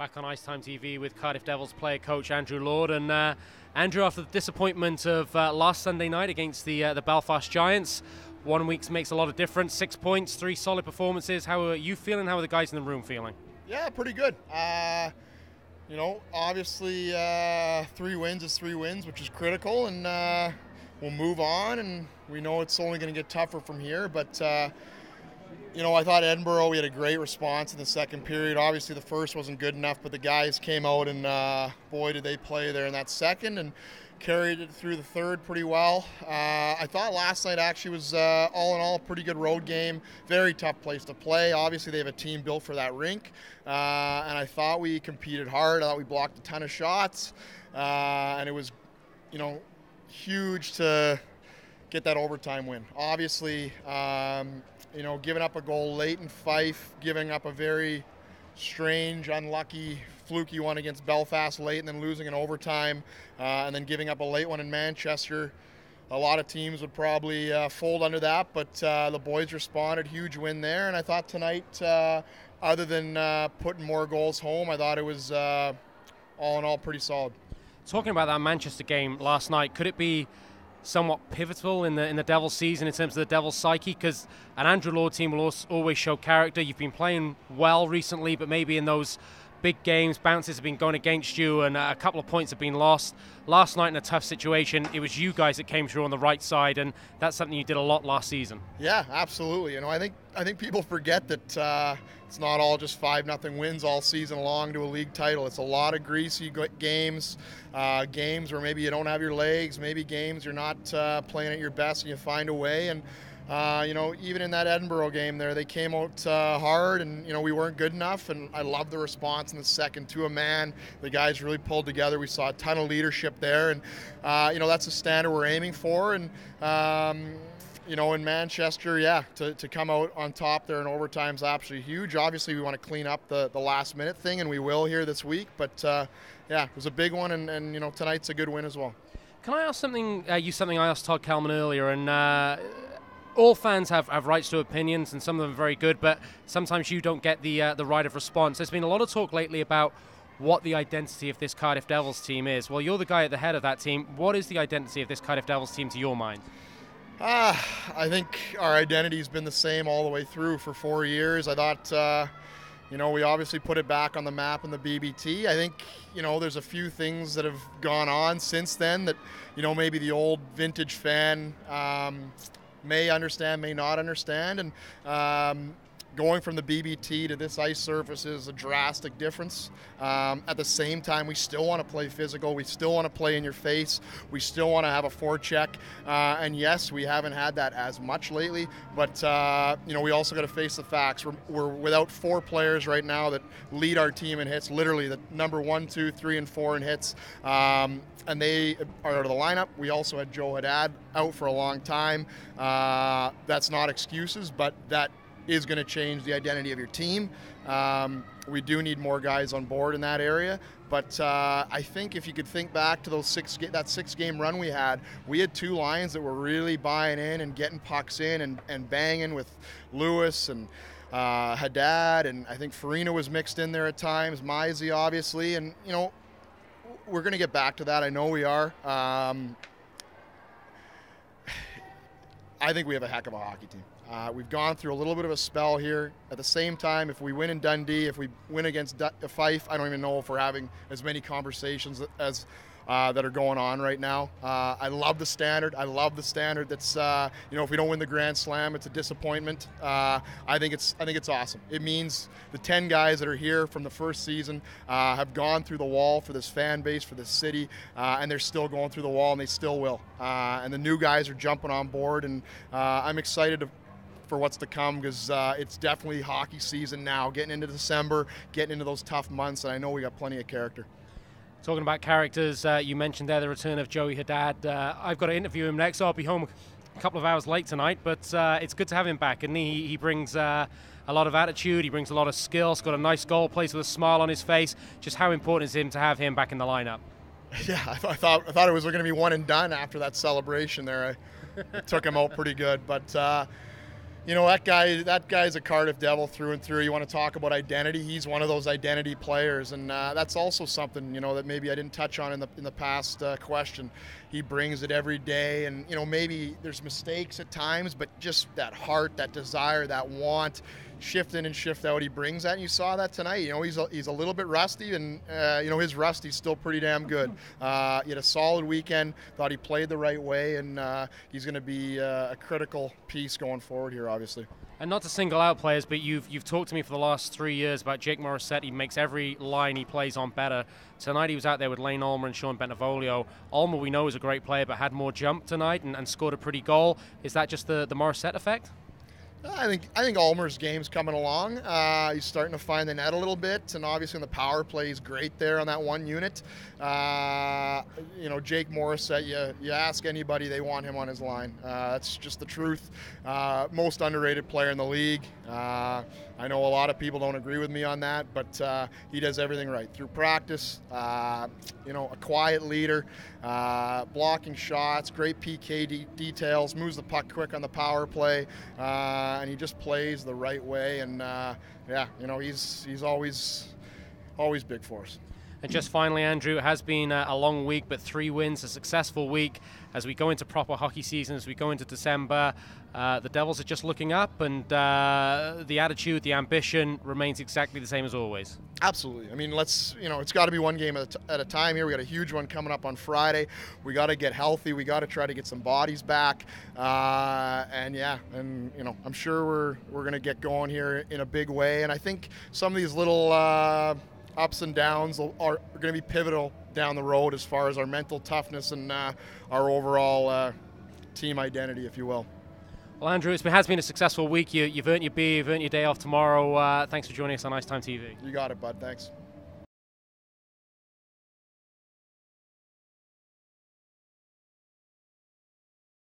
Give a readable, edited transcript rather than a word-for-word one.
Back on IceTime.TV with Cardiff Devils player coach Andrew Lord. And Andrew, after the disappointment of last Sunday night against the Belfast Giants, 1 week makes a lot of difference. 6 points, 3 solid performances. How are you feeling? How are the guys in the room feeling? Yeah, pretty good. Obviously 3 wins is 3 wins, which is critical, and we'll move on, and we know it's only going to get tougher from here. But I thought Edinburgh, we had a great response in the second period. Obviously the first wasn't good enough, but the guys came out and boy did they play there in that second and carried it through the third pretty well. I thought last night actually was all in all a pretty good road game. Very tough place to play. Obviously they have a team built for that rink, and I thought we competed hard. I thought we blocked a ton of shots, and it was huge to get that overtime win. Obviously giving up a goal late in Fife, giving up a very strange, unlucky, fluky one against Belfast late, and then losing in overtime, and then giving up a late one in Manchester. A lot of teams would probably fold under that, but the boys responded. Huge win there, and I thought tonight, other than putting more goals home, I thought it was all in all pretty solid. Talking about that Manchester game last night, could it be somewhat pivotal in the Devils season in terms of the Devils psyche? Because an Andrew Lord team will always show character. You've been playing well recently, but maybe in those big games, bounces have been going against you and a couple of points have been lost. Last night in a tough situation, it was you guys that came through on the right side, and that's something you did a lot last season. Yeah, absolutely. I think people forget that it's not all just 5-0 wins all season long to a league title. It's a lot of greasy games, games where maybe you don't have your legs, maybe games you're not playing at your best and you find a way. And even in that Edinburgh game there, they came out hard, and we weren't good enough. And I love the response in the second to a man. The guys really pulled together. We saw a ton of leadership there, and that's a standard we're aiming for. And in Manchester, to come out on top there in overtime is absolutely huge. Obviously, we want to clean up the last minute thing, and we will here this week. But it was a big one, and tonight's a good win as well. Can I ask something I asked Todd Kelman earlier, and all fans have rights to opinions, and some of them are very good, but sometimes you don't get the right of response. There's been a lot of talk lately about what the identity of this Cardiff Devils team is. Well, you're the guy at the head of that team. What is the identity of this Cardiff Devils team to your mind? I think our identity's been the same all the way through for 4 years. I thought, we obviously put it back on the map in the BBT. I think, there's a few things that have gone on since then that, maybe the old vintage fan may understand, may not understand. And going from the BBT to this ice surface is a drastic difference. At the same time, we still want to play physical. We still want to play in your face. We still want to have a forecheck. And yes, we haven't had that as much lately. But, we also got to face the facts. We're without 4 players right now that lead our team in hits, literally the number 1, 2, 3, and 4 in hits. And they are out of the lineup. We also had Joe Haddad out for a long time. That's not excuses, but that is going to change the identity of your team. We do need more guys on board in that area, but I think if you could think back to that 6-game run we had 2 lines that were really buying in and getting pucks in and banging with Lewis and Haddad, and I think Farina was mixed in there at times, Mizey obviously, and we're going to get back to that. I know we are. I think we have a heck of a hockey team. We've gone through a little bit of a spell here. At the same time, if we win in Dundee, if we win against Fife, I don't even know if we're having as many conversations as that are going on right now. I love the standard. I love the standard that's, if we don't win the Grand Slam, it's a disappointment. I think it's awesome. It means the 10 guys that are here from the first season have gone through the wall for this fan base, for this city, and they're still going through the wall, and they still will. And the new guys are jumping on board, and I'm excited for what's to come, because it's definitely hockey season now, getting into December, getting into those tough months, and I know we got plenty of character. Talking about characters, you mentioned there the return of Joey Haddad. I've got to interview him next, so I'll be home a couple of hours late tonight, but it's good to have him back, and he brings a lot of attitude, he brings a lot of skill, he's got a nice goal, plays with a smile on his face. Just how important is it to have him back in the lineup? Yeah, I thought it was going to be one and done after that celebration there. I took him out pretty good, but You know, that guy's a Cardiff Devil through and through. You want to talk about identity? He's one of those identity players, and that's also something, you know, that maybe I didn't touch on in the past question. He brings it every day, and you know, maybe there's mistakes at times, but just that heart, that desire, that want, shift in and shift out. He brings that, and you saw that tonight. You know, he's a little bit rusty, and you know, his rusty's still pretty damn good. He had a solid weekend. Thought he played the right way, and he's going to be a critical piece going forward here, obviously. And not to single out players, but you've talked to me for the last 3 years about Jake Morissette. He makes every line he plays on better. Tonight he was out there with Lane Ulmer and Sean Bentavolio. Ulmer, we know, is a great player, but had more jump tonight and scored a pretty goal. Is that just the Morissette effect? I think Ulmer's game's coming along. He's starting to find the net a little bit, and obviously in the power play, he's great there on that one unit. You know, Jake Morissette, you ask anybody, they want him on his line. That's just the truth. Most underrated player in the league. I know a lot of people don't agree with me on that, but he does everything right through practice. You know, a quiet leader, blocking shots, great PK details, moves the puck quick on the power play, and he just plays the right way. And yeah, you know, he's always big for us. And just finally, Andrew, it has been a long week, but 3 wins, a successful week. As we go into proper hockey season, as we go into December, the Devils are just looking up, and the attitude, the ambition remains exactly the same as always. Absolutely. I mean, it's got to be one game at a time here. We got a huge one coming up on Friday. We got to get healthy. We got to try to get some bodies back. And yeah, and you know, I'm sure we're going to get going here in a big way. And I think some of these little ups and downs are going to be pivotal down the road as far as our mental toughness and our overall team identity, if you will. Well, Andrew, it has been a successful week. You've earned your beer, you've earned your day off tomorrow. Thanks for joining us on IceTime.TV. You got it, bud. Thanks.